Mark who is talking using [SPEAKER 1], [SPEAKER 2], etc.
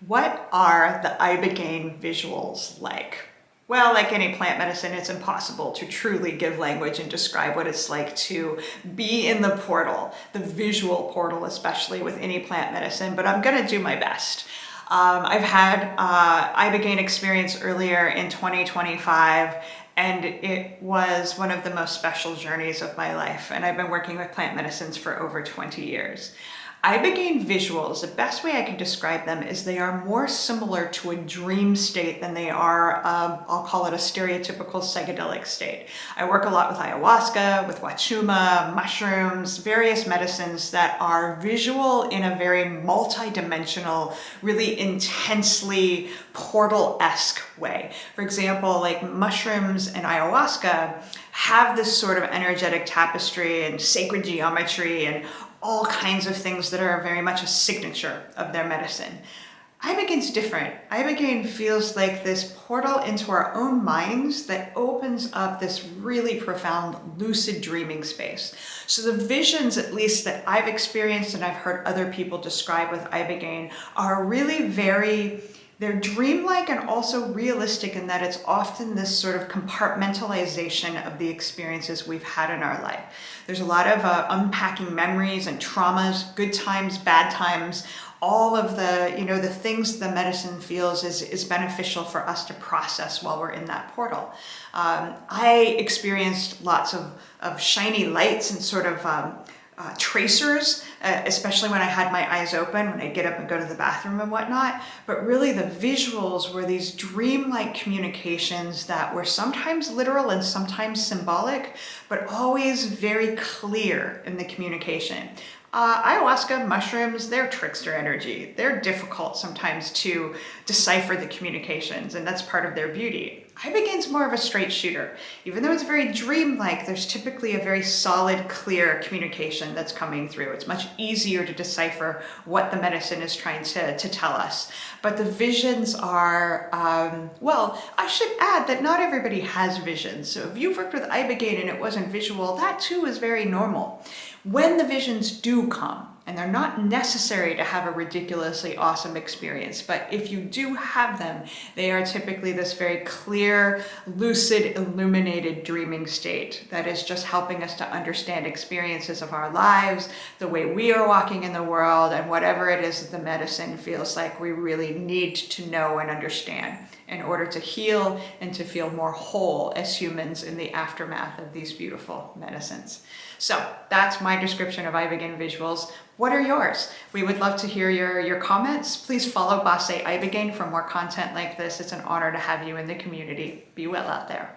[SPEAKER 1] What are the Ibogaine visuals like? Well, like any plant medicine, it's impossible to truly give language and describe what it's like to be in the portal, the visual portal, especially with any plant medicine, but I'm gonna do my best. I've had Ibogaine experience earlier in 2025, and it was one of the most special journeys of my life, and I've been working with plant medicines for over 20 years. Ibogaine visuals, the best way I can describe them is they are more similar to a dream state than they are, I'll call it a stereotypical psychedelic state. I work a lot with ayahuasca, with wachuma, mushrooms, various medicines that are visual in a very multi-dimensional, really intensely portal-esque way. For example, like mushrooms and ayahuasca have this sort of energetic tapestry and sacred geometry and all kinds of things that are very much a signature of their medicine. Ibogaine's different. Ibogaine feels like this portal into our own minds that opens up this really profound lucid dreaming space. So the visions, at least that I've experienced and I've heard other people describe with Ibogaine, are really they're dreamlike and also realistic in that it's often this sort of compartmentalization of the experiences we've had in our life. There's a lot of unpacking memories and traumas, good times, bad times, all of the things the medicine feels is beneficial for us to process while we're in that portal. I experienced lots of shiny lights and sort of tracers, especially when I had my eyes open, when I get up and go to the bathroom and whatnot. But really the visuals were these dreamlike communications that were sometimes literal and sometimes symbolic, but always very clear in the communication. Ayahuasca, mushrooms, they're trickster energy. They're difficult sometimes to decipher the communications, and that's part of their beauty. Ibogaine's more of a straight shooter. Even though it's very dreamlike, there's typically a very solid, clear communication that's coming through. It's much easier to decipher what the medicine is trying to tell us. But the visions are, well, I should add that not everybody has visions. So if you've worked with Ibogaine and it wasn't visual, that too is very normal. When the visions do come, and they're not necessary to have a ridiculously awesome experience, but if you do have them, they are typically this very clear, lucid, illuminated dreaming state that is just helping us to understand experiences of our lives, the way we are walking in the world, and whatever it is that the medicine feels like we really need to know and understand in order to heal and to feel more whole as humans in the aftermath of these beautiful medicines. So that's my description of Ibogaine visuals. What are yours? We would love to hear your comments. Please follow Basse Ibogaine for more content like this. It's an honor to have you in the community. Be well out there.